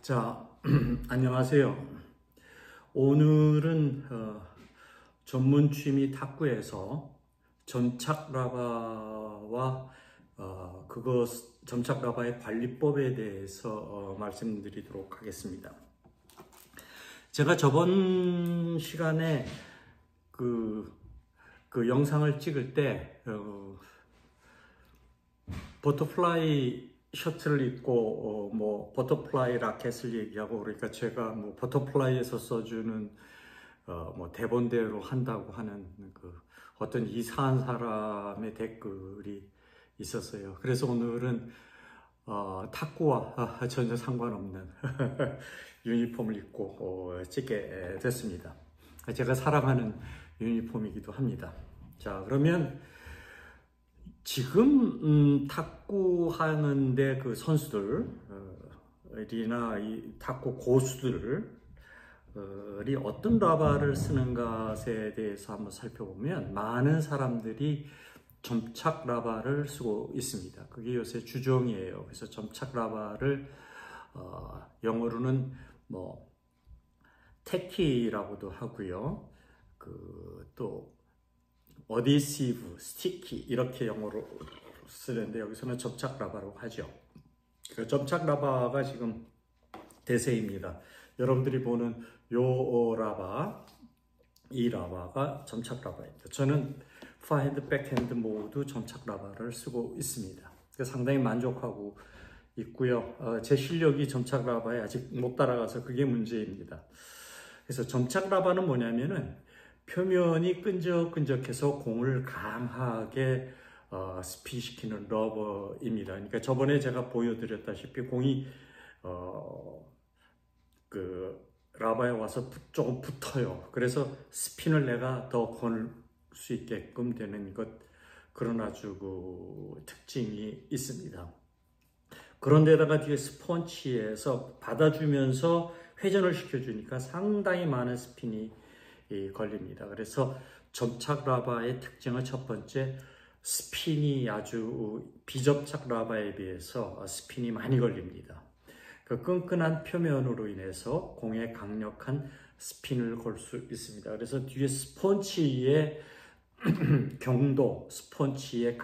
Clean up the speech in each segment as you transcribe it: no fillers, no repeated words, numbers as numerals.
자, 안녕하세요. 오늘은 전문 취미 탁구에서 점착 라바와 점착 라바의 관리법에 대해서 말씀드리도록 하겠습니다. 제가 저번 시간에 그 영상을 찍을 때 버터플라이 셔츠를 입고 버터플라이 라켓을 얘기하고, 그러니까 제가 버터플라이에서 써주는 대본대로 한다고 하는 어떤 이상한 사람의 댓글이 있었어요. 그래서 오늘은 탁구와 전혀 상관없는 유니폼을 입고 찍게 됐습니다. 제가 사랑하는 유니폼이기도 합니다. 자, 그러면 지금 탁구 하는데 그 선수들이나 이 탁구 고수들이 어떤 라바를 쓰는 것에 대해서 한번 살펴보면, 많은 사람들이 점착 라바를 쓰고 있습니다. 그게 요새 주종이에요. 그래서 점착 라바를 영어로는 테키라고도 하고요. 또 어디시브, 스티키 이렇게 영어로 쓰는데, 여기서는 점착 라바라고 하죠. 그 점착 라바가 지금 대세입니다. 여러분들이 보는 요 라바, 이 라바가 점착 라바입니다. 저는 파핸드, 백핸드 모두 점착 라바를 쓰고 있습니다. 상당히 만족하고 있고요. 제 실력이 점착 라바에 아직 못 따라가서 그게 문제입니다. 그래서 점착 라바는 뭐냐면은 표면이 끈적끈적해서 공을 강하게 스핀시키는 러버입니다. 그러니까 저번에 제가 보여드렸다시피 공이 라바에 와서 조금 붙어요. 그래서 스핀을 내가 더 걸 수 있게끔 되는 그런 아주 특징이 있습니다. 그런데다가 뒤에 스펀치에서 받아주면서 회전을 시켜주니까 상당히 많은 스핀이 걸립니다. 그래서 점착 라바의 특징은 첫 번째, 스핀이 아주 비접착 라바에 비해서 스핀이 많이 걸립니다. 그 끈끈한 표면으로 인해서 공에 강력한 스핀을 걸 수 있습니다. 그래서 뒤에 스펀치의 경도, 스펀치의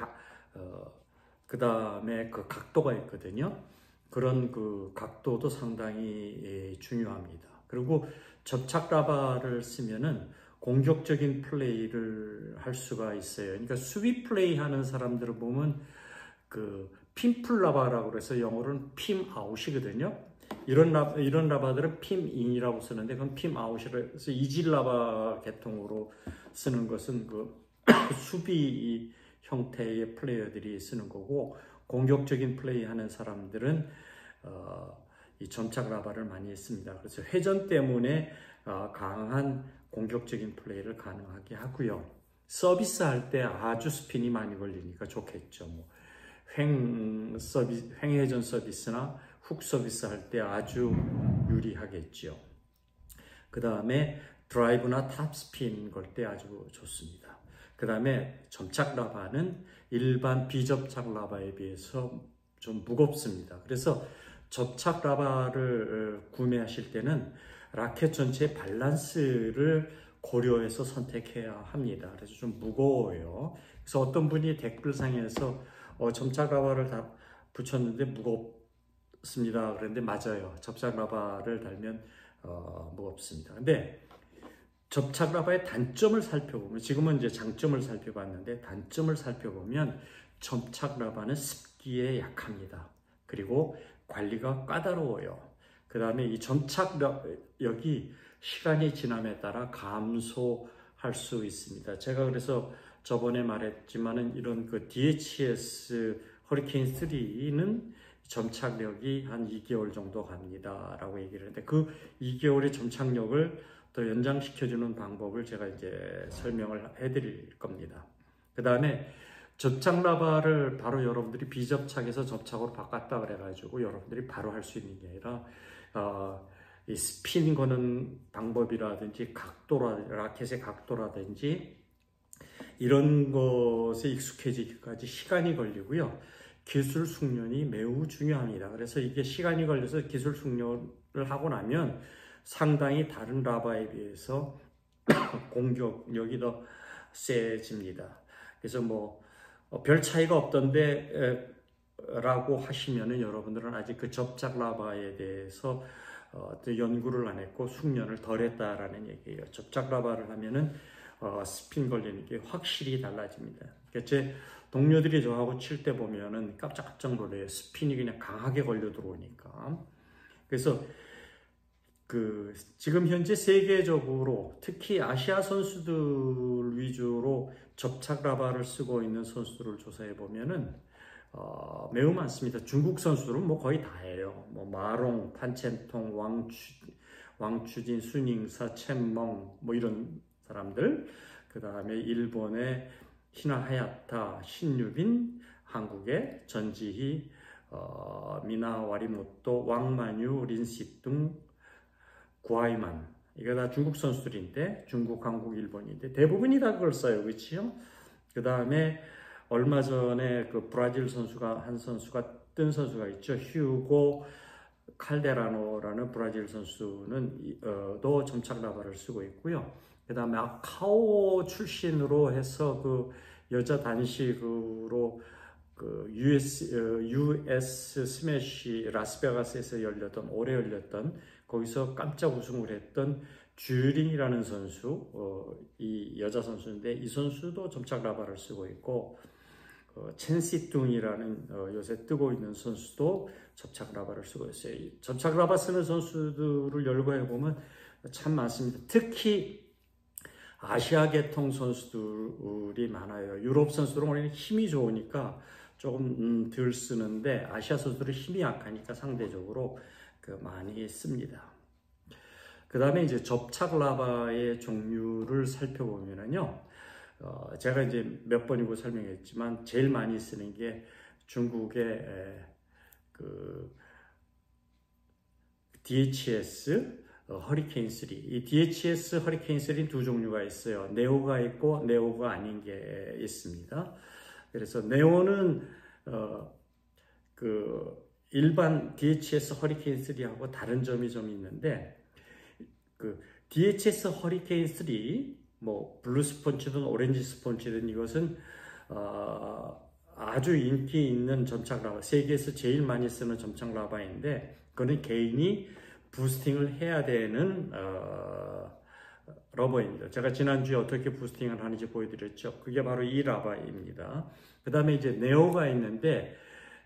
그 다음에 그 각도가 있거든요. 그런 그 각도도 상당히 중요합니다. 그리고 점착 라바를 쓰면은 공격적인 플레이를 할 수가 있어요. 그러니까 수비 플레이 하는 사람들을 보면 핀풀 라바라고 해서 영어로는 핌 아웃이거든요. 이런 라바들은 핌 인이라고 쓰는데, 그건 핌 아웃이라서 이질 라바 계통으로 쓰는 것은 수비 형태의 플레이어들이 쓰는 거고, 공격적인 플레이 하는 사람들은 이 점착 라바를 많이 씁니다. 그래서 회전 때문에 강한 공격적인 플레이를 가능하게 하고요. 서비스 할 때 아주 스핀이 많이 걸리니까 좋겠죠. 횡회전 서비스나 훅 서비스 할 때 아주 유리하겠죠. 그 다음에 드라이브나 탑스핀 걸 때 아주 좋습니다. 그 다음에 점착 라바는 일반 비접착 라바에 비해서 좀 무겁습니다. 그래서 점착 라바를 구매하실 때는 라켓 전체의 밸런스를 고려해서 선택해야 합니다. 그래서 좀 무거워요. 그래서 어떤 분이 댓글상에서 점착 라바를 다 붙였는데 무겁습니다. 그런데 맞아요. 점착 라바를 달면 무겁습니다. 근데 점착 라바의 단점을 살펴보면, 지금은 이제 장점을 살펴봤는데 단점을 살펴보면 점착 라바는 습기에 약합니다. 그리고 관리가 까다로워요. 그 다음에 이 점착력이 시간이 지남에 따라 감소할 수 있습니다. 제가 그래서 저번에 말했지만은 이런 DHS 허리케인 3는 점착력이 한 2개월 정도 갑니다 라고 얘기를 했는데, 그 2개월의 점착력을 더 연장시켜주는 방법을 제가 이제 설명을 해드릴 겁니다. 그 다음에 점착 라바를 바로 여러분들이 비접착에서 접착으로 바꿨다 그래가지고 여러분들이 바로 할 수 있는 게 아니라 이 스핀 거는 방법이라든지 라켓의 각도라든지 이런 것에 익숙해지기까지 시간이 걸리고요. 기술 숙련이 매우 중요합니다. 그래서 이게 시간이 걸려서 기술 숙련을 하고 나면 상당히 다른 라바에 비해서 공격력이 더 세집니다. 그래서 뭐 별 차이가 없던데 라고 하시면은 여러분들은 아직 그 접착 라바에 대해서 연구를 안 했고 숙련을 덜 했다라는 얘기예요. 접착 라바를 하면은 스핀 걸리는 게 확실히 달라집니다. 그러니까 제 동료들이 저하고 칠 때 보면은 깜짝깜짝 놀래요. 스핀이 그냥 강하게 걸려 들어오니까. 그래서 지금 현재 세계적으로 특히 아시아 선수들 위주로 접착 라바를 쓰고 있는 선수들을 조사해 보면은 매우 많습니다. 중국 선수들은 뭐 거의 다예요. 뭐 마롱, 판첸통, 왕추진, 순잉사, 첸멍 뭐 이런 사람들. 그 다음에 일본의 히나하야타, 신유빈, 한국의 전지희, 미나와리모토, 왕만유, 린시뚱, 구아이만. 이거 다 중국 선수들인데 중국, 한국, 일본인데 대부분이 다 그걸 써요. 그렇죠? 그 다음에 얼마 전에 그 브라질 선수가 한 선수가 뜬 선수가 있죠. 휴고 칼데라노라는 브라질 선수는 또 점착 라바를 쓰고 있고요. 그 다음에 아카오 출신으로 해서 그 여자 단식으로 그 US 스매시 라스베가스에서 올해 열렸던 거기서 깜짝 우승을 했던 주링이라는 선수, 이 여자 선수인데 이 선수도 점착 라바를 쓰고 있고 첸시뚱이라는 요새 뜨고 있는 선수도 접착 라바를 쓰고 있어요. 접착 라바 쓰는 선수들을 열거해 보면 참 많습니다. 특히 아시아 계통 선수들이 많아요. 유럽 선수들은 원래 힘이 좋으니까 조금 덜 쓰는데 아시아 선수들은 힘이 약하니까 상대적으로 많이 씁니다. 그 다음에 이제 접착 라바의 종류를 살펴보면요. 제가 이제 몇 번이고 설명했지만 제일 많이 쓰는 게 중국의 그 DHS 허리케인 3. 이 DHS 허리케인 3는 두 종류가 있어요. 네오가 있고 네오가 아닌 게 있습니다. 그래서 네오는 그 일반 DHS 허리케인 3하고 다른 점이 좀 있는데 그 DHS 허리케인 3 뭐 블루 스폰지든 오렌지 스폰지든 이것은 아주 인기 있는 점착 라바, 세계에서 제일 많이 쓰는 점착 라바인데 그거는 개인이 부스팅을 해야 되는 러버입니다. 제가 지난주에 어떻게 부스팅을 하는지 보여드렸죠. 그게 바로 이 라바입니다. 그 다음에 이제 네오가 있는데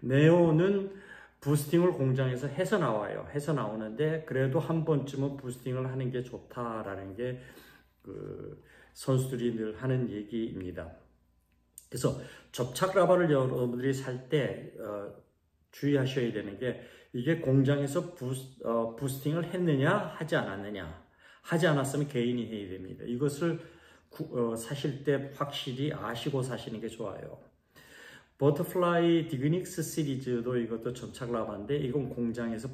네오는 부스팅을 공장에서 해서 나와요. 해서 나오는데 그래도 한 번쯤은 부스팅을 하는 게 좋다라는 게 그 선수들이 늘 하는 얘기입니다. 그래서 접착 라바를 여러분들이 살 때 주의하셔야 되는 게 이게 공장에서 부스팅을 했느냐 하지 않았느냐. 하지 않았으면 개인이 해야 됩니다. 이것을 사실 때 확실히 아시고 사시는 게 좋아요. 버터플라이 디그닉스 시리즈도 이것도 접착 라바인데 이건 공장에서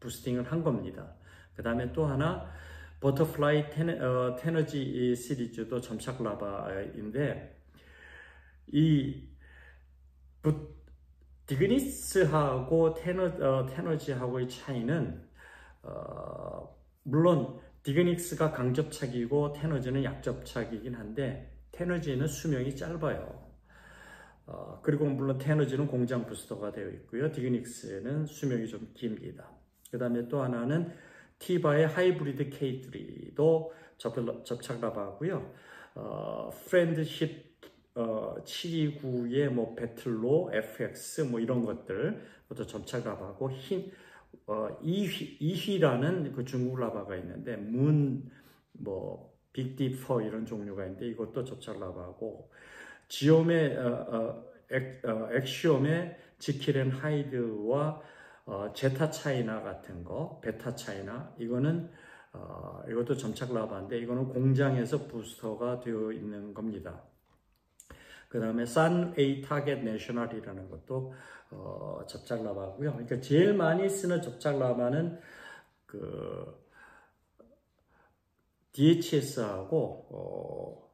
부스팅을 한 겁니다. 그 다음에 또 하나 버터플라이 테너지 시리즈도 점착 라바인데 이 디그니스하고 테너지하고의 차이는 물론 디그닉스가 강접착이고 테너지는 약접착이긴 한데 테너지는 수명이 짧아요. 그리고 물론 테너지는 공장 부스터가 되어 있고요. 디그닉스는 수명이 좀 깁니다. 그 다음에 또 하나는 티바의 하이브리드 K3도 접착 라바고요. 프렌드십 729의 뭐 배틀로 FX 뭐 이런 것들 또 접착 라바고 이휘라는 그 중국 라바가 있는데 뭐 빅디퍼 이런 종류가 있는데 이것도 접착 라바고 지옴의 엑시옴의 지킬앤 하이드와 제타 차이나 같은 거, 베타 차이나 이거는 이것도 점착 라바인데 이거는 공장에서 부스터가 되어 있는 겁니다. 그 다음에 산 A 타겟 내셔널이라는 것도 접착 라바고요. 그러니까 제일 많이 쓰는 접착 라바는 그 DHS하고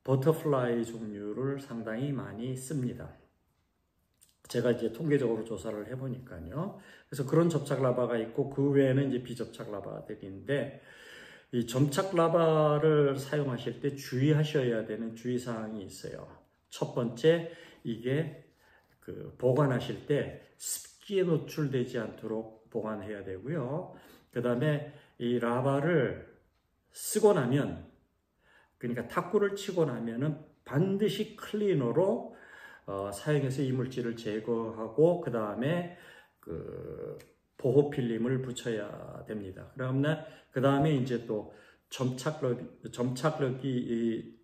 버터플라이 종류를 상당히 많이 씁니다. 제가 이제 통계적으로 조사를 해보니까요. 그래서 그런 접착 라바가 있고 그 외에는 이제 비접착 라바들인데 이 점착 라바를 사용하실 때 주의하셔야 되는 주의사항이 있어요. 첫 번째, 이게 보관하실 때 습기에 노출되지 않도록 보관해야 되고요. 그 다음에 이 라바를 쓰고 나면, 그러니까 탁구를 치고 나면은 반드시 클리너로 사용해서 이물질을 제거하고 그 다음에 보호 필름을 붙여야 됩니다. 그 다음에 이제 또 점착력이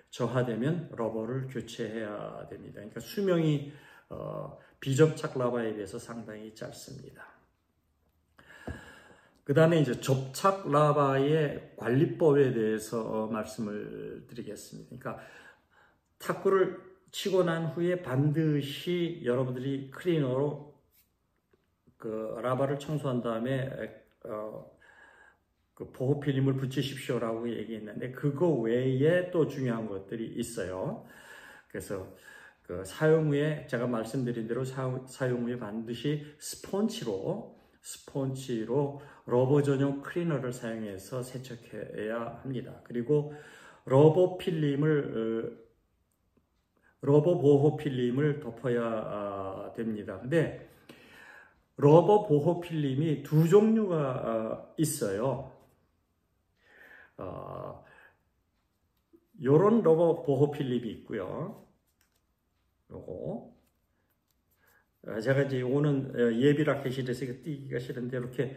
저하되면 러버를 교체해야 됩니다. 그러니까 수명이 비접착 라바에 비해서 상당히 짧습니다. 그 다음에 이제 접착 라바의 관리법에 대해서 말씀을 드리겠습니다. 그러니까 탁구를 치고 난 후에 반드시 여러분들이 클리너로 라바를 청소한 다음에 보호 필름을 붙이십시오라고 얘기했는데 그거 외에 또 중요한 것들이 있어요. 그래서 사용 후에 제가 말씀드린 대로 사용 후에 반드시 스펀지로 러버 전용 클리너를 사용해서 세척해야 합니다. 그리고 러버 보호 필름을 덮어야 됩니다. 근데 러버 보호 필름이 두 종류가 있어요. 요런 러버 보호 필름이 있고요. 요거. 제가 이제 오는 예비 라켓실에서 뛰기가 싫은데 이렇게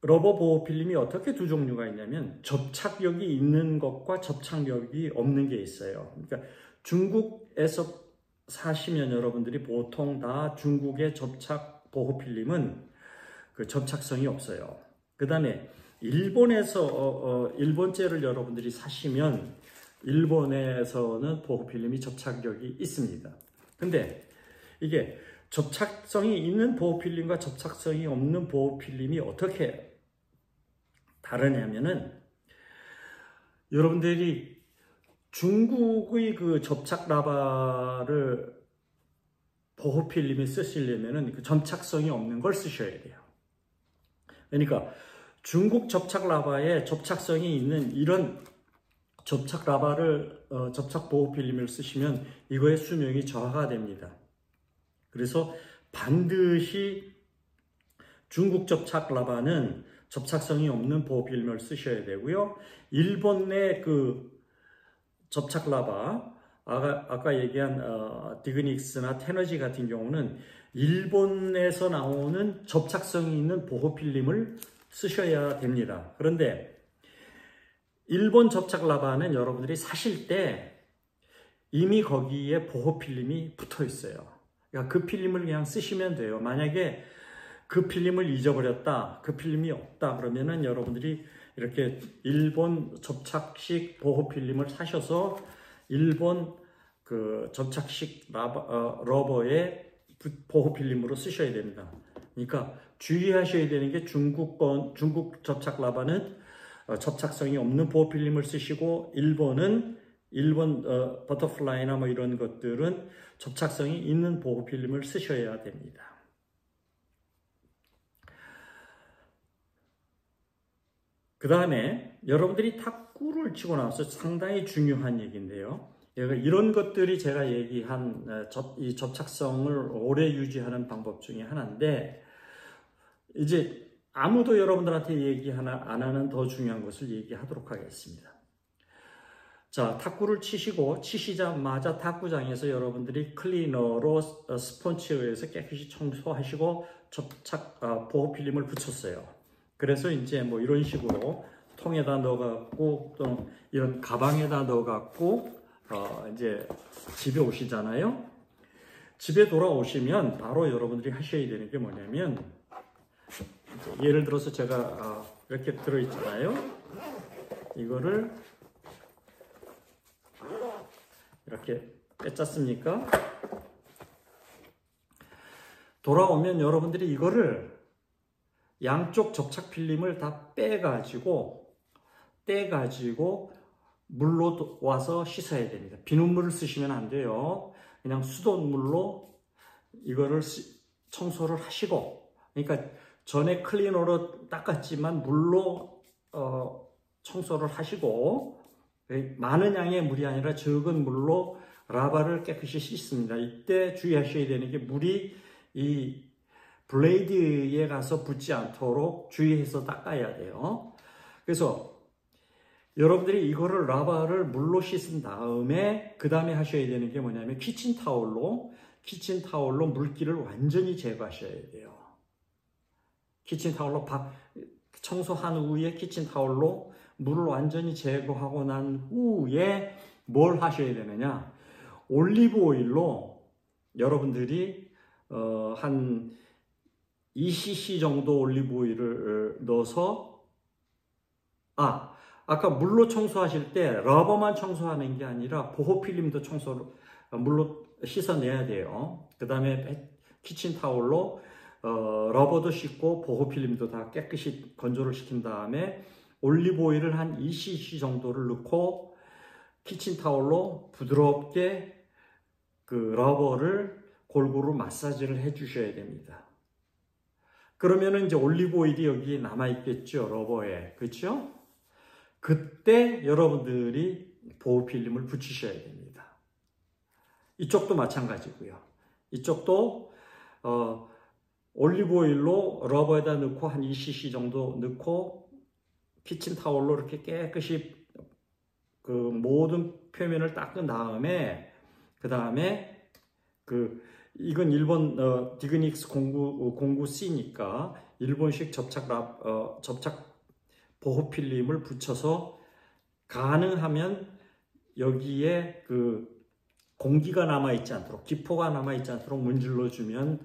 러버 보호 필름이 어떻게 두 종류가 있냐면 접착력이 있는 것과 접착력이 없는 게 있어요. 그러니까 중국에서 사시면 여러분들이 보통 다 중국의 접착 보호 필름은 접착성이 없어요. 그 다음에 일본에서 일본제를 여러분들이 사시면 일본에서는 보호 필름이 접착력이 있습니다. 근데 이게 접착성이 있는 보호 필름과 접착성이 없는 보호 필름이 어떻게 다르냐면은 여러분들이 중국의 접착 라바를 보호 필름에 쓰시려면은 접착성이 없는 걸 쓰셔야 돼요. 그러니까 중국 접착 라바에 접착성이 있는 이런 접착 라바를 접착 보호 필름을 쓰시면 이거의 수명이 저하가 됩니다. 그래서 반드시 중국 접착 라바는 접착성이 없는 보호 필름을 쓰셔야 되고요. 일본 내 접착 라바, 아까 얘기한 디그닉스나 테너지 같은 경우는 일본에서 나오는 접착성이 있는 보호 필름을 쓰셔야 됩니다. 그런데 일본 접착 라바는 여러분들이 사실 때 이미 거기에 보호 필름이 붙어 있어요. 그러니까 그 필름을 그냥 쓰시면 돼요. 만약에 그 필름을 잊어버렸다, 그 필름이 없다 그러면은 여러분들이 이렇게 일본 접착식 보호 필름을 사셔서 일본 접착식 러버의 보호 필름으로 쓰셔야 됩니다. 그러니까 주의하셔야 되는 게 중국 접착 라바는 접착성이 없는 보호 필름을 쓰시고 일본 버터플라이나 뭐 이런 것들은 접착성이 있는 보호 필름을 쓰셔야 됩니다. 그 다음에 여러분들이 탁구를 치고 나서 상당히 중요한 얘기인데요. 이런 것들이 제가 얘기한 이 접착성을 오래 유지하는 방법 중에 하나인데 이제 아무도 여러분들한테 얘기 안 하는 더 중요한 것을 얘기하도록 하겠습니다. 자, 탁구를 치시자마자 탁구장에서 여러분들이 클리너로 스펀지에 의해서 깨끗이 청소하시고 접착 보호 필름을 붙였어요. 그래서 이제 뭐 이런 식으로 통에다 넣어갖고 또는 이런 가방에다 넣어갖고 이제 집에 오시잖아요. 집에 돌아오시면 바로 여러분들이 하셔야 되는 게 뭐냐면 예를 들어서 제가 이렇게 들어있잖아요. 이거를 이렇게 뺐잖습니까? 돌아오면 여러분들이 이거를 양쪽 접착 필름을 다 빼가지고 떼가지고 물로 와서 씻어야 됩니다. 비눗물을 쓰시면 안 돼요. 그냥 수돗물로 이거를 청소를 하시고, 그러니까 전에 클리너로 닦았지만 물로 청소를 하시고, 많은 양의 물이 아니라 적은 물로 라바를 깨끗이 씻습니다. 이때 주의하셔야 되는 게 물이 이 블레이드에 가서 붙지 않도록 주의해서 닦아야 돼요. 그래서 여러분들이 이거를 라바를 물로 씻은 다음에 그 다음에 하셔야 되는 게 뭐냐면 키친타올로 물기를 완전히 제거하셔야 돼요. 키친타올로 청소한 후에 키친타올로 물을 완전히 제거하고 난 후에 뭘 하셔야 되느냐? 올리브 오일로 여러분들이 한 2cc 정도 올리브 오일을 넣어서 아까 물로 청소하실 때 러버만 청소하는 게 아니라 보호필름도 물로 씻어내야 돼요. 그 다음에 키친타올로 러버도 씻고 보호필름도 다 깨끗이 건조를 시킨 다음에 올리브 오일을 한 2cc 정도를 넣고 키친타올로 부드럽게 그 러버를 골고루 마사지를 해 주셔야 됩니다. 그러면은 이제 올리브 오일이 여기 남아 있겠죠, 러버에. 그렇죠? 그때 여러분들이 보호필름을 붙이셔야 됩니다. 이쪽도 마찬가지고요. 이쪽도 올리브 오일로 러버에다 넣고 한 2cc 정도 넣고 키친타올로 이렇게 깨끗이 그 모든 표면을 닦은 다음에 그 다음에 이건 일본 디그닉스 09C니까 일본식 접착 보호 필름을 붙여서 가능하면 여기에 그 공기가 남아있지 않도록, 기포가 남아있지 않도록 문질러 주면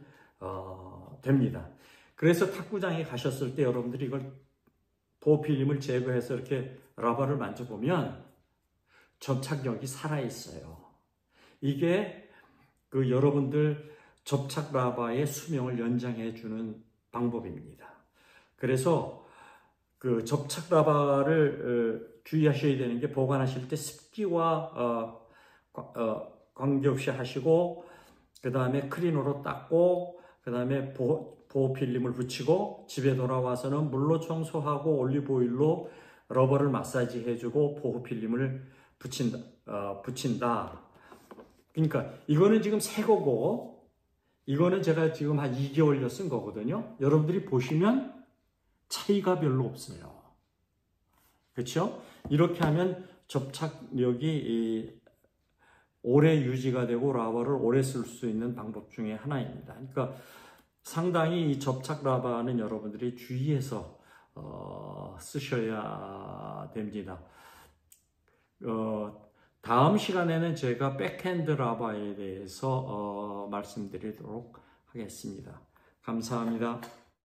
됩니다. 그래서 탁구장에 가셨을 때 여러분들이 이걸 보호 필름을 제거해서 이렇게 라바를 만져보면 접착력이 살아있어요. 이게 그 여러분들 접착 라바의 수명을 연장해 주는 방법입니다. 그래서 그 접착 라바를 주의하셔야 되는 게 보관하실 때 습기와 관계없이 하시고 그 다음에 클리너로 닦고 그 다음에 보호 필름을 붙이고 집에 돌아와서는 물로 청소하고 올리브 오일로 러버를 마사지 해주고 보호 필름을 붙인다. 그러니까 이거는 지금 새 거고 이거는 제가 지금 한 2개월여 쓴 거거든요. 여러분들이 보시면 차이가 별로 없어요. 그렇죠? 이렇게 하면 접착력이 오래 유지가 되고 라바를 오래 쓸 수 있는 방법 중에 하나입니다. 그러니까 상당히 이 접착 라바는 여러분들이 주의해서 쓰셔야 됩니다. 다음 시간에는 제가 백핸드 라바에 대해서 말씀드리도록 하겠습니다. 감사합니다.